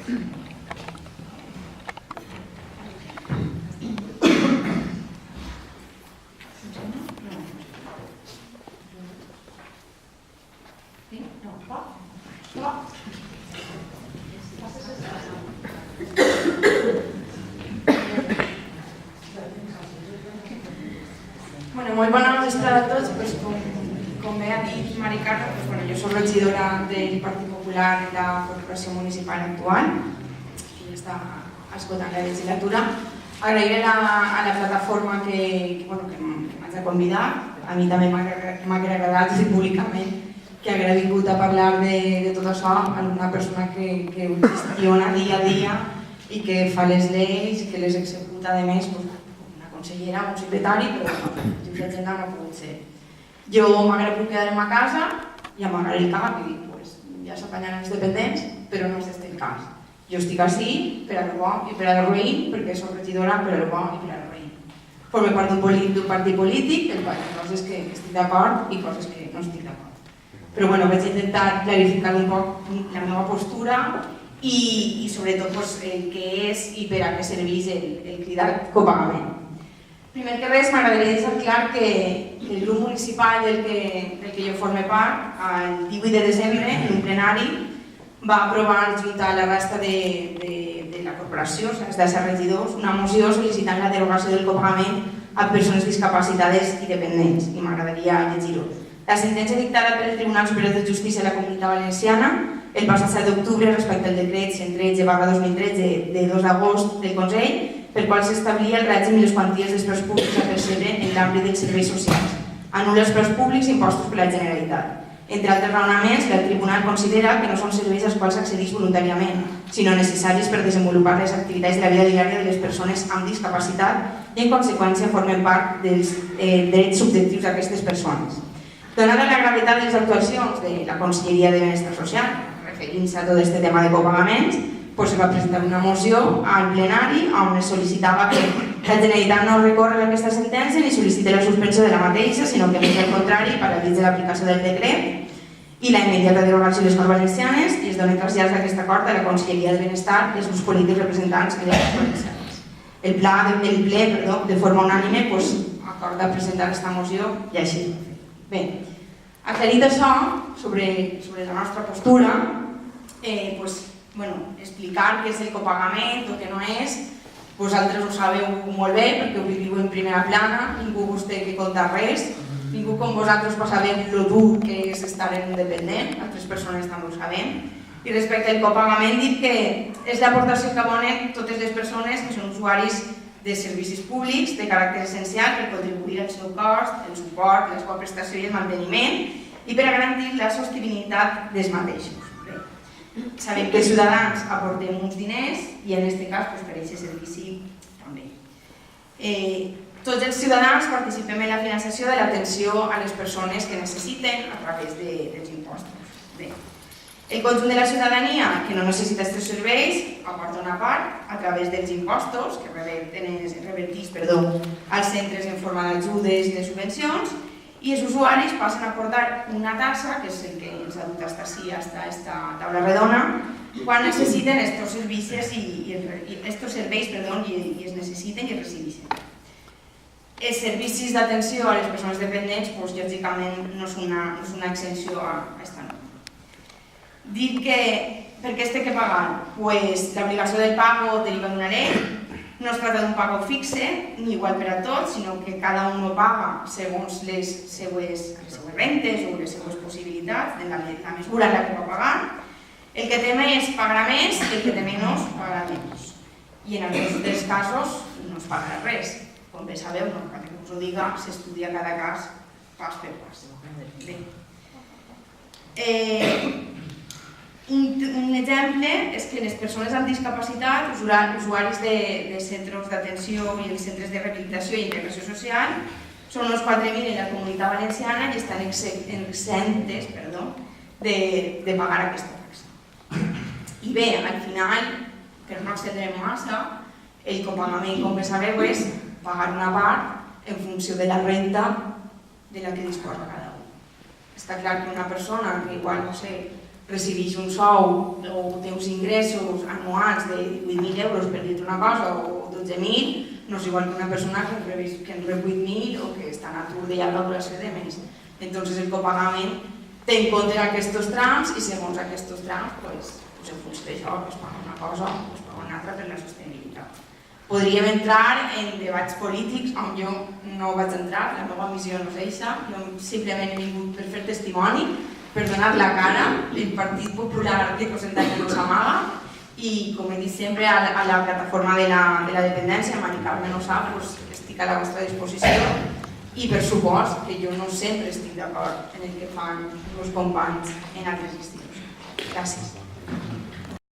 Molt bona vesprada a tots. Com bé ha dit Mari Carme, jo soc regidora del Partit Popular en la corporació municipal actual i ja està esgotant la legislatura. Agrairé a la plataforma que m'haig de convidar. A mi també m'ha agradat dir públicament que haguera vingut a parlar de tot això a una persona que ho gestiona dia a dia i que fa les lleis i que les executa, a més, una consellera, un secretari, però dins l'agenda no ha pogut ser. Jo m'haguera pogut quedar a casa i amagar el cap i dir, ja s'apanyaran els dependents, però no és aquest el cas. Jo estic ací per a lo bo i per a lo roïn, perquè soc regidora per a lo bo i per a lo roïn. Formo part d'un partit polític, hi ha coses que estic d'acord i coses que no estic d'acord. Però vaig intentar clarificar un poc la meva postura i sobretot què és i per a què serveix el cridat copagament. Primer que res, m'agradaria deixar clar que el grup municipal del que jo forme part, el 18 de desembre, en un plenari, va aprovar junt a la resta de la corporació, els 10 regidors, una moció sol·licitant la derogació del copagament a persones discapacitades i dependents, i m'agradaria llegir-ho. La sentència dictada pel Tribunal Superior de Justícia de la Comunitat Valenciana el passat 7 d'octubre respecte al decret 113/2013 de 2 d'agost del Consell, per qual s'establia el règim i les quanties dels preus públics a percebre en l'àmbit dels serveis socials. Anul·la els preus públics impostos per la Generalitat. Entre altres raonaments, el Tribunal considera que no són serveis als quals s'accedeix voluntàriament, sinó necessaris per desenvolupar les activitats de la vida diària de les persones amb discapacitat i, en conseqüència, formen part dels drets subjectius d'aquestes persones. Donada la gravetat de les actuacions de la Conselleria de Benestar Social, referint-se a tot aquest tema de copagaments, es va presentar una moció al plenari on es sol·licitava que la Generalitat no recorre aquesta sentència ni sol·licite la suspensió de la mateixa, sinó que més al contrari paralitza l'aplicació del decret i la immediata derogació de les Corts Valencianes i es dona trasllats d'aquest acord a la Conselleria de Benestar i els grups polítics representants de les Corts Valencianes. El ple, de forma unànime, acorda presentar aquesta moció i així es va fer. Bé, aclarit això sobre la nostra postura, explicar què és el copagament o què no és, vosaltres ho sabeu molt bé perquè ho viviu en primera plana, ningú us té que contar res, ningú com vosaltres sabeu lo dur que és estar en un dependent, altres persones també ho sabem. I respecte al copagament dic que és l'aportació que abonen totes les persones que són usuaris de servicis públics de caràcter essencial per contribuir al seu cost, el suport, la seva prestació i el manteniment i per a garantir la sostenibilitat dels mateixos. Sabem que els ciutadans aportem uns diners i en aquest cas per aquest servici també. Tots els ciutadans participem en la finançació de l'atenció a les persones que necessiten a través dels impostos. El conjunt de la ciutadania que no necessita aquests serveis aporta una part a través dels impostos que reverteix als centres en forma d'ajudes i de subvencions i els usuaris passen a aportar una tassa, que és el que ens ha dut fins ací, fins a aquesta taula redona, quan necessiten aquests serveis i es necessiten i es resideixen. Els servicis d'atenció a les persones dependents, lògicament, no és una exenció a aquesta norma. Dir que per què es té que pagar? L'obligació del pago deriva d'una llei. No es tracta d'un pago fixe, ni igual per a tots, sinó que cada un ho paga segons les seues rentes o les seues possibilitats, en la mesura en la que va pagar. El que té més pagarà més, el que té menys pagarà menys. I en alguns dels casos no es pagarà res. Com bé sabeu, no cal que us ho diga, s'estudia cada cas pas per pas. Un exemple és que les persones amb discapacitat, usuaris de centres d'atenció i els centres de rehabilitació i integració social, són uns 4.000 en la Comunitat Valenciana i estan exentes de pagar aquesta taxa. I bé, al final, per no acceder massa, el copagament, com bé sabeu, és pagar una part en funció de la renta de la que disposa cada un. Està clar que una persona que igual, no sé, recibeix un sou o té uns ingressos anuals de 18.000 euros, per dir-te una cosa, o 12.000, no és igual que una persona que en rep 8.000 o que està en atur de llarga duració de més. Entonces el copagament té en compte aquests trams i segons aquests trams, en funció d'això, es paga una cosa o es paga una altra per la sostenibilitat. Podríem entrar en debats polítics on jo no vaig entrar, la meva missió no és aquesta, jo simplement he vingut per fer testimoni, per donar la cara, el Partit Popular de Cosentanya no s'amaga i, com he dit sempre, a la plataforma de la dependència, Mari Carme no sap, estic a la vostra disposició i per supost que jo no sempre estic d'acord en el que fan els companys en altres institucions. Gràcies.